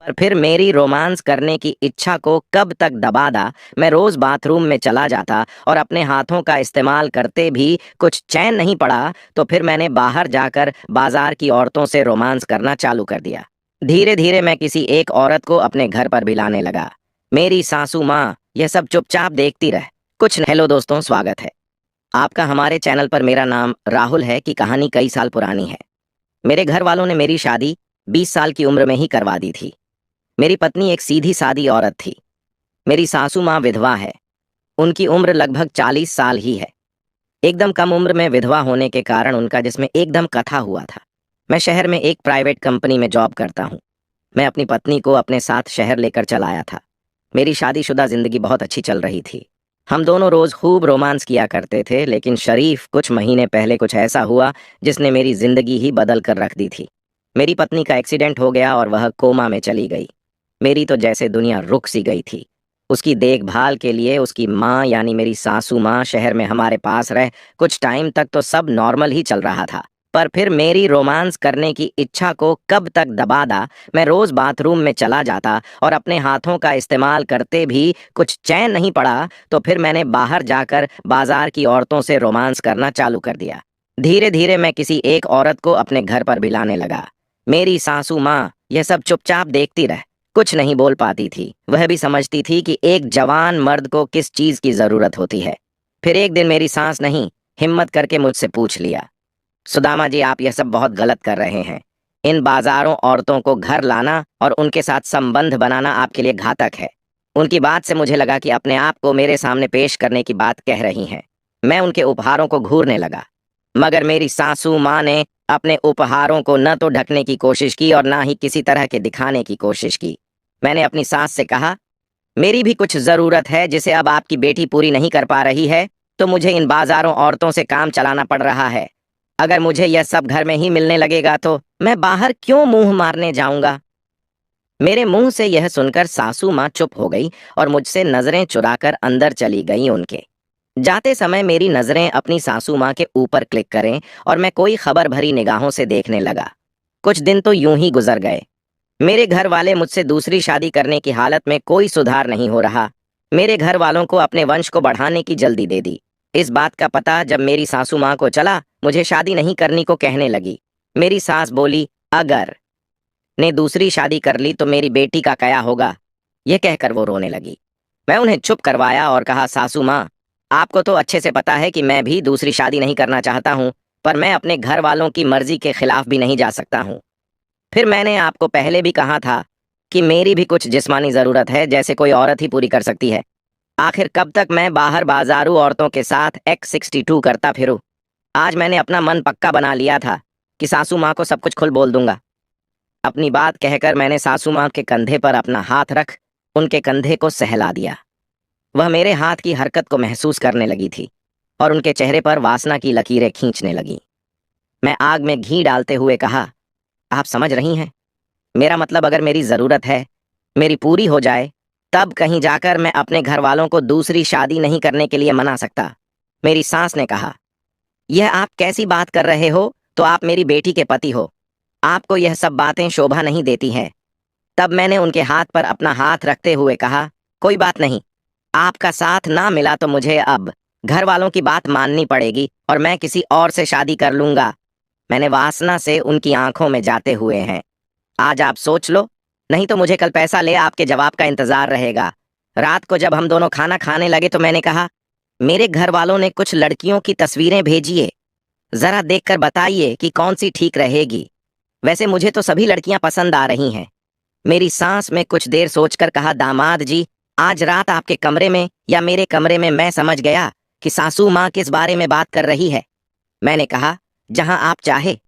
और फिर मेरी रोमांस करने की इच्छा को कब तक दबादा, मैं रोज बाथरूम में चला जाता और अपने हाथों का इस्तेमाल करते भी कुछ चैन नहीं पड़ा, तो फिर मैंने बाहर जाकर बाजार की औरतों से रोमांस करना चालू कर दिया। धीरे धीरे मैं किसी एक औरत को अपने घर पर बुलाने लगा। मेरी सासू माँ यह सब चुपचाप देखती रह, कुछ हेलो दोस्तों, स्वागत है आपका हमारे चैनल पर। मेरा नाम राहुल है कि कहानी कई साल पुरानी है। मेरे घर वालों ने मेरी शादी 20 साल की उम्र में ही करवा दी थी। मेरी पत्नी एक सीधी सादी औरत थी। मेरी सासू माँ विधवा है। उनकी उम्र लगभग 40 साल ही है। एकदम कम उम्र में विधवा होने के कारण उनका जिसमें एकदम कथा हुआ था। मैं शहर में एक प्राइवेट कंपनी में जॉब करता हूँ। मैं अपनी पत्नी को अपने साथ शहर लेकर चल आया था। मेरी शादीशुदा जिंदगी बहुत अच्छी चल रही थी। हम दोनों रोज खूब रोमांस किया करते थे, लेकिन शरीफ कुछ महीने पहले कुछ ऐसा हुआ जिसने मेरी जिंदगी ही बदल कर रख दी थी। मेरी पत्नी का एक्सीडेंट हो गया और वह कोमा में चली गई। मेरी तो जैसे दुनिया रुक सी गई थी। उसकी देखभाल के लिए उसकी माँ यानी मेरी सासू माँ शहर में हमारे पास रह कुछ टाइम तक तो सब नॉर्मल ही चल रहा था। पर फिर मेरी रोमांस करने की इच्छा को कब तक दबादा, मैं रोज बाथरूम में चला जाता और अपने हाथों का इस्तेमाल करते भी कुछ चैन नहीं पड़ा, तो फिर मैंने बाहर जाकर बाजार की औरतों से रोमांस करना चालू कर दिया। धीरे धीरे मैं किसी एक औरत को अपने घर पर बुलाने लगा। मेरी सासू माँ यह सब चुपचाप देखती रह, कुछ नहीं बोल पाती थी। वह भी समझती थी कि एक जवान मर्द को किस चीज की जरूरत होती है। फिर एक दिन मेरी सास नहीं हिम्मत करके मुझसे पूछ लिया, सुदामा जी, आप यह सब बहुत गलत कर रहे हैं। इन बाजारों औरतों को घर लाना और उनके साथ संबंध बनाना आपके लिए घातक है। उनकी बात से मुझे लगा कि अपने आप को मेरे सामने पेश करने की बात कह रही हैं। मैं उनके उपहारों को घूरने लगा, मगर मेरी सासू माँ ने अपने उपहारों को न तो ढकने की कोशिश की और ना ही किसी तरह के दिखाने की कोशिश की। मैंने अपनी सास से कहा, मेरी भी कुछ जरूरत है जिसे अब आपकी बेटी पूरी नहीं कर पा रही है, तो मुझे इन बाजारों औरतों से काम चलाना पड़ रहा है। अगर मुझे यह सब घर में ही मिलने लगेगा तो मैं बाहर क्यों मुंह मारने जाऊंगा। मेरे मुंह से यह सुनकर सासू माँ चुप हो गई और मुझसे नजरें चुराकर अंदर चली गई। उनके जाते समय मेरी नजरें अपनी सासू माँ के ऊपर क्लिक करें और मैं कोई खबर भरी निगाहों से देखने लगा। कुछ दिन तो यूं ही गुजर गए। मेरे घर वाले मुझसे दूसरी शादी करने की हालत में कोई सुधार नहीं हो रहा। मेरे घर वालों को अपने वंश को बढ़ाने की जल्दी दे दी। इस बात का पता जब मेरी सासू माँ को चला, मुझे शादी नहीं करने को कहने लगी। मेरी सास बोली, अगर ने दूसरी शादी कर ली तो मेरी बेटी का क्या होगा। यह कहकर वो रोने लगी। मैं उन्हें चुप करवाया और कहा, सासू माँ, आपको तो अच्छे से पता है कि मैं भी दूसरी शादी नहीं करना चाहता हूँ, पर मैं अपने घर वालों की मर्जी के खिलाफ भी नहीं जा सकता हूँ। फिर मैंने आपको पहले भी कहा था कि मेरी भी कुछ जिस्मानी जरूरत है, जैसे कोई औरत ही पूरी कर सकती है। आखिर कब तक मैं बाहर बाजारू औरतों के साथ X62 करता फिरूं। आज मैंने अपना मन पक्का बना लिया था कि सासू माँ को सब कुछ खुल बोल दूंगा। अपनी बात कहकर मैंने सासू माँ के कंधे पर अपना हाथ रख उनके कंधे को सहला दिया। वह मेरे हाथ की हरकत को महसूस करने लगी थी और उनके चेहरे पर वासना की लकीरें खींचने लगी। मैं आग में घी डालते हुए कहा, आप समझ रही हैं, मेरा मतलब अगर मेरी जरूरत है मेरी पूरी हो जाए, तब कहीं जाकर मैं अपने घर वालों को दूसरी शादी नहीं करने के लिए मना सकता। मेरी सास ने कहा, यह आप कैसी बात कर रहे हो, तो आप मेरी बेटी के पति हो, आपको यह सब बातें शोभा नहीं देती हैं। तब मैंने उनके हाथ पर अपना हाथ रखते हुए कहा, कोई बात नहीं, आपका साथ ना मिला तो मुझे अब घर वालों की बात माननी पड़ेगी और मैं किसी और से शादी कर लूंगा। मैंने वासना से उनकी आंखों में जाते हुए हैं। आज आप सोच लो, नहीं तो मुझे कल पैसा ले आपके जवाब का इंतजार रहेगा। रात को जब हम दोनों खाना खाने लगे तो मैंने कहा, मेरे घर वालों ने कुछ लड़कियों की तस्वीरें भेजिए, जरा देखकर बताइए कि कौन सी ठीक रहेगी। वैसे मुझे तो सभी लड़कियां पसंद आ रही हैं। मेरी सांस में कुछ देर सोचकर कहा, दामाद जी, आज रात आपके कमरे में या मेरे कमरे में मैं समझ गया कि सासू माँ किस बारे में बात कर रही है। मैंने कहा, जहां आप चाहे।